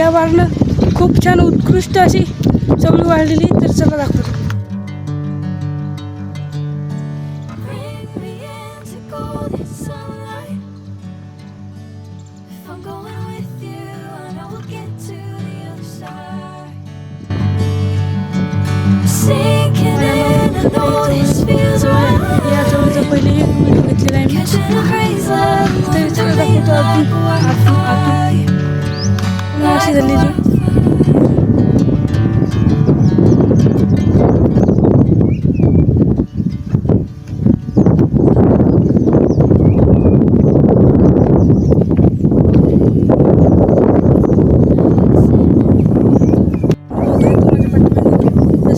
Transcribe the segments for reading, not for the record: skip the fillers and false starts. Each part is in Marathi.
या वाढणं खूप छान उत्कृष्ट अशी चवळी वाढलेली. तर चला दाखवतो. या चवळीचा पहिले एक व्हिडिओ घेतलेला आहे मी. तरी चला दाखवतो आतून अशी झालेली.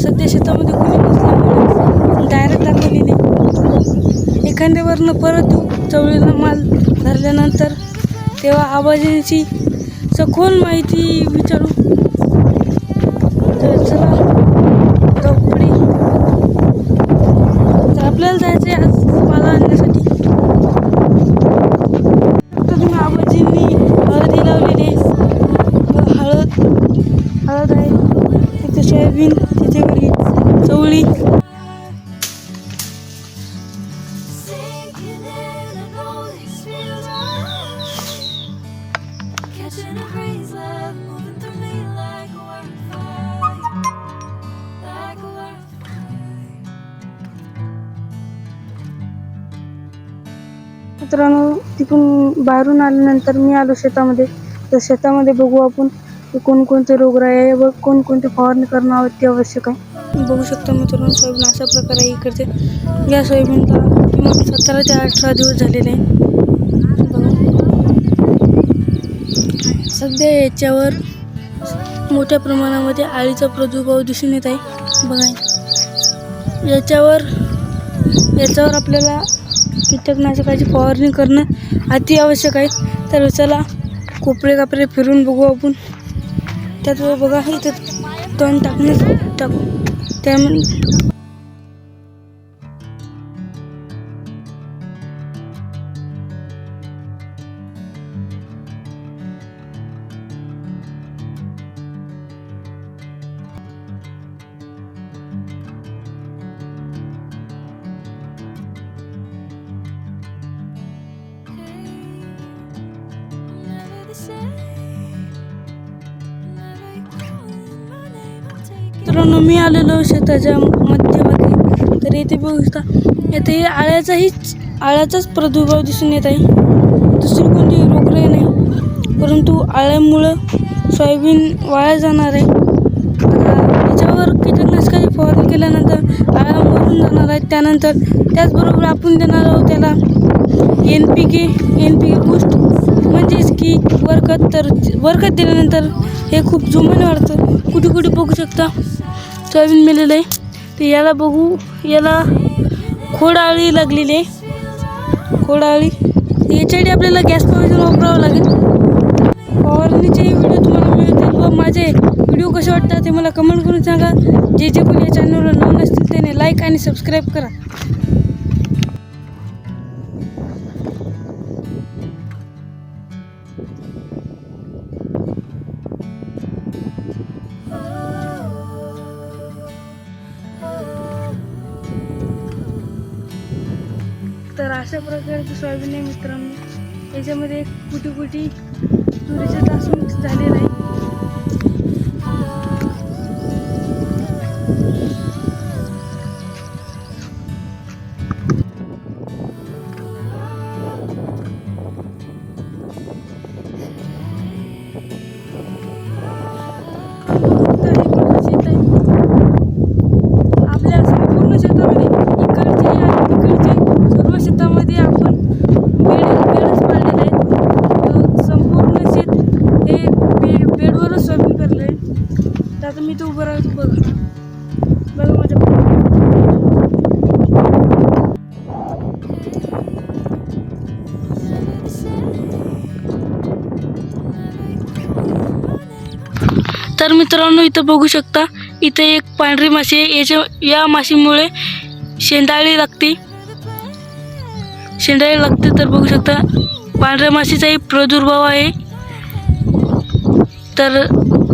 सध्या शेतामध्ये कोणी नसल्यामुळे डायरेक्ट दाखवलेली. एखाद्यावरनं परत चवळीला माल धरल्यानंतर तेव्हा आबाजींची सखोल माहिती विचारू. तर चला जाऊ पुढे. तर आपल्याला जायचं आहे आज माल आणण्यासाठी. तर तुम्ही आबाजींनी हळदी लावलेली आहे. हळद आहे, तिथे सोयाबीन, तिथे घरी चवळी. मित्रांनो, तिथून बाहेरून आल्यानंतर मी आलो शेतामध्ये. तर शेतामध्ये बघू आपण कोणकोणते रोगराई व कोणकोणते फवारणी करणं आवश्यक आहे. बघू शकता मित्रांनो, सोयाबीन अशा प्रकारे इकडचे. या सोयाबीनला किमान 17 ते 18 दिवस झालेले आहे. सध्या याच्यावर मोठ्या प्रमाणामध्ये अळीचा प्रादुर्भाव दिसून येत आहे. बघा, याच्यावर आपल्याला कीटकनाशकाची फवारणी करणं अति आवश्यक आहे. तर चला कोपरे कापरे फिरून बघू आपण. त्यात बघा इथं तण टाकू त्यामुळे मित्रांनो, मी आलेलो शेताच्या मध्यभागी. तर येथे बघू शकता, येथे आळ्याचाच प्रादुर्भाव दिसून येत आहे. दुसरी कोणती रोगराई नाही, परंतु आळ्यामुळं सोयाबीन वाया जाणार आहे. याच्यावर कीटकनाशकाची फवारणी केल्यानंतर आळ्या मरून जाणार आहेत. त्यानंतर त्याचबरोबर आपण देणार आहोत त्याला NPK बूस्ट, म्हणजेच की वरखत. तर वरखत दिल्यानंतर हे खूप जोमाने वाढतं. कुठे कुठे बघू शकता सोयाबीन मेलेलं आहे. तर याला बघू, याला खोडआळी लागलेली आहे. खोडआळी याच्यासाठी आपल्याला गॅस पॉइजन वापरावं लागेल. फवारणीचे व्हिडिओ तुम्हाला मिळतील व माझे व्हिडिओ कसे वाटतात ते मला कमेंट करून सांगा. जे कोणी या चॅनलवर नवीन असतील त्याने लाईक आणि सबस्क्राईब करा. तर अशा प्रकारचं सोयाबीन आहे मित्रांनो. याच्यामध्ये कुटी तुरीचे तास मिक्स झालेला आहे. आपल्या संपूर्ण शेतामध्ये इकडचे आणि तिकडचे सर्व शेतामध्ये आपण बेडच पाडलेलं आहे. संपूर्ण शेत हे बेडवरच सोयाबीन करलं आहे. तर आता मी तो उभं राहतो. बघा माझ्या तर मित्रांनो, इथं बघू शकता, इथे एक पांढरी माशी आहे. या माशीमुळे शेंडाळी लागते. तर बघू शकता पांढऱ्या माशीचाही प्रादुर्भाव आहे. तर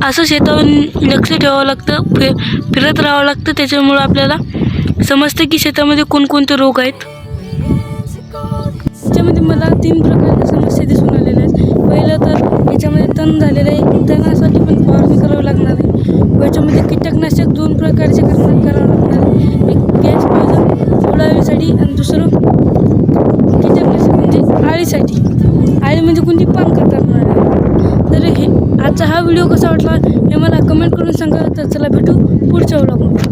असं शेतावर लक्ष ठेवावं लागतं, फिरत राहावं लागतं. त्याच्यामुळं आपल्याला समजतं की शेतामध्ये कोणकोणते रोग आहेत. त्याच्यामध्ये मला 3 प्रकारच्या समस्या दिसून आलेल्या आहेत. पहिलं तर याच्यामध्ये तण झालेलं आहे, तणासाठी पण फवारणी करावी लागणार आहे. याच्यामध्ये कीटकनाशक 2 प्रकारचे करावं लागणार आहे. एक गॅस पॉइझन उडावीसाठी आणि दुसरं कीटकनाशक म्हणजे आळीसाठी. आळी म्हणजे कोणती पान करणार आहे. तर हे आजचा हा व्हिडिओ कसा वाटला हे मला कमेंट करून सांगा. तर चला भेटू पुढच्या व्हिडिओमध्ये.